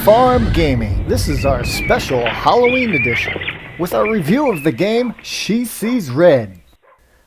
Farm Gaming. This is our special Halloween edition with our review of the game sheseesred.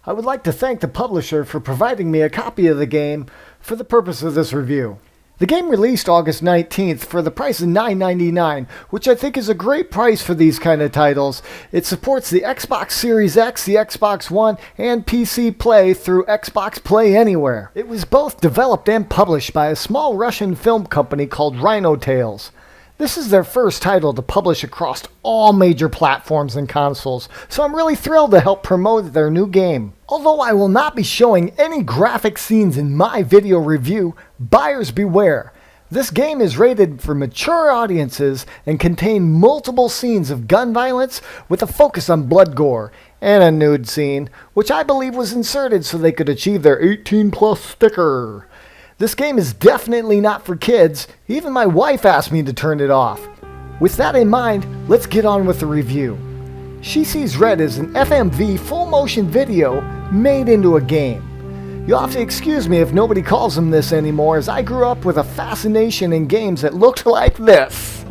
I would like to thank the publisher for providing me a copy of the game for the purpose of this review. The game released August 19th for the price of $9.99, which I think is a great price for these kind of titles. It supports the Xbox Series X, the Xbox One, and PC Play through Xbox Play Anywhere. It was both developed and published by a small Russian film company called Rhinotales. This is their first title to publish across all major platforms and consoles, so I'm really thrilled to help promote their new game. Although I will not be showing any graphic scenes in my video review, buyers beware. This game is rated for mature audiences and contains multiple scenes of gun violence with a focus on blood gore, and a nude scene, which I believe was inserted so they could achieve their 18+ sticker. This game is definitely not for kids. Even my wife asked me to turn it off. With that in mind, let's get on with the review. sheseesred is an FMV full motion video made into a game. You'll have to excuse me if nobody calls them this anymore, as I grew up with a fascination in games that looked like this.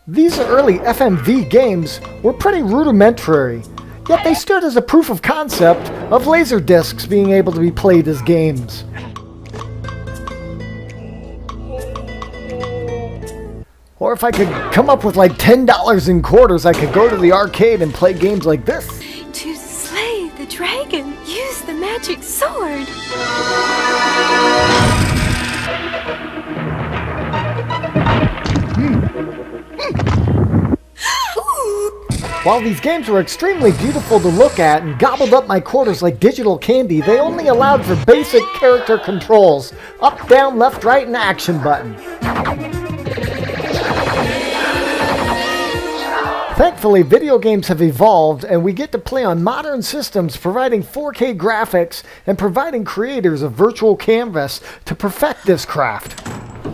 These early FMV games were pretty rudimentary, yet they stood as a proof of concept of laser discs being able to be played as games. Or if I could come up with like $10 in quarters, I could go to the arcade and play games like this. To slay the dragon, use the magic sword. While these games were extremely beautiful to look at and gobbled up my quarters like digital candy, they only allowed for basic character controls: up, down, left, right, and action button. Thankfully, video games have evolved and we get to play on modern systems, providing 4K graphics and providing creators a virtual canvas to perfect this craft.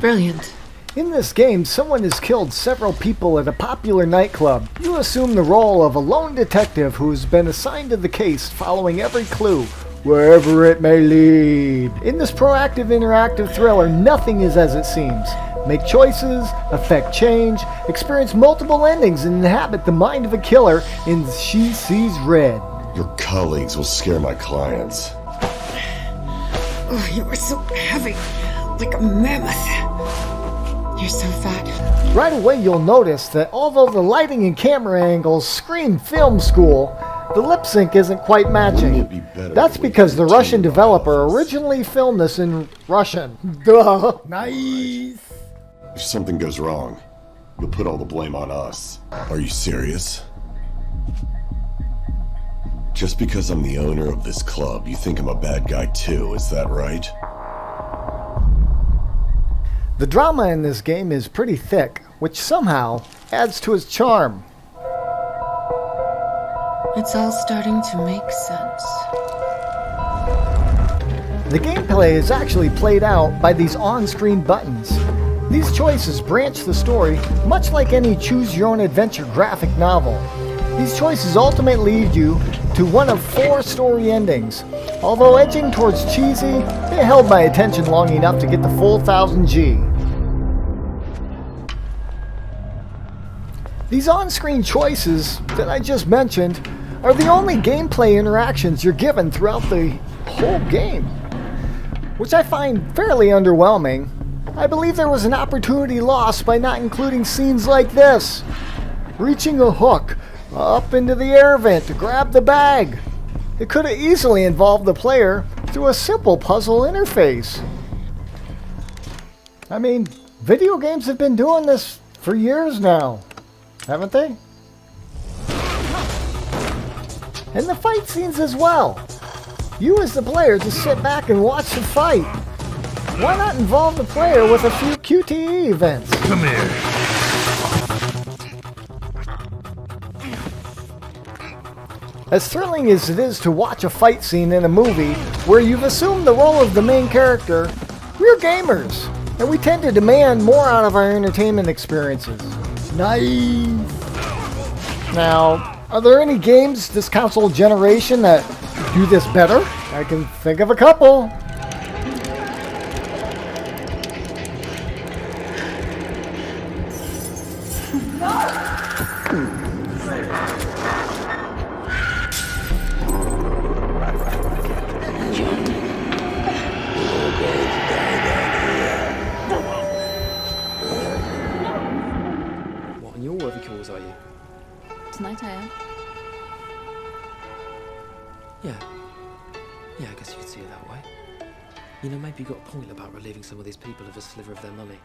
Brilliant. In this game, someone has killed several people at a popular nightclub. You assume the role of a lone detective who has been assigned to the case, following every clue, wherever it may lead. In this proactive, interactive thriller, nothing is as it seems. Make choices, affect change, experience multiple endings, and inhabit the mind of a killer in sheseesred. Your colleagues will scare my clients. Oh, you are so heavy, like a mammoth. You're so fat. Right away you'll notice that although the lighting and camera angles scream film school, the lip sync isn't quite matching. That's because the Russian developer originally filmed this in Russian. Duh. Nice. If something goes wrong, you'll put all the blame on us. Are you serious? Just because I'm the owner of this club, you think I'm a bad guy too, is that right? The drama in this game is pretty thick, which somehow adds to its charm. It's all starting to make sense. The gameplay is actually played out by these on-screen buttons. These choices branch the story, much like any choose-your-own-adventure graphic novel. These choices ultimately lead you to one of 4 story endings. Although edging towards cheesy, they held my attention long enough to get the full 1000G. These on-screen choices that I just mentioned are the only gameplay interactions you're given throughout the whole game, which I find fairly underwhelming. I believe there was an opportunity lost by not including scenes like this. Reaching a hook up into the air vent to grab the bag. It could have easily involved the player through a simple puzzle interface. I mean, video games have been doing this for years now, haven't they? And the fight scenes as well. You as the player just sit back and watch the fight. Why not involve the player with a few QTE events? Come here. As thrilling as it is to watch a fight scene in a movie where you've assumed the role of the main character, we're gamers, and we tend to demand more out of our entertainment experiences. Nice! Now, are there any games this console generation that do this better? I can think of a couple. Yeah. Yeah, I guess you could see it that way. You know, maybe you got a point about relieving some of these people of a sliver of their money.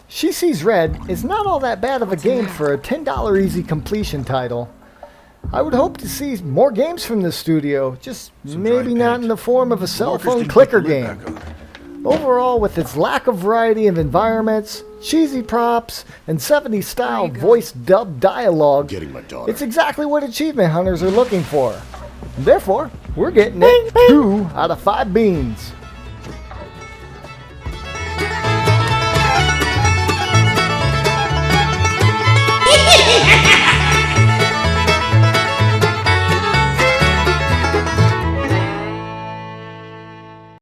She Sees Red is not all that bad of a game for a $10 easy completion title. I would hope to see more games from the studio, just maybe not in the form of a cell phone clicker game. Overall, with its lack of variety of environments, cheesy props, and 70s style voice dubbed dialogue, Getting my daughter. it's exactly what achievement hunters are looking for. Therefore, we're getting it 2 out of 5 beans.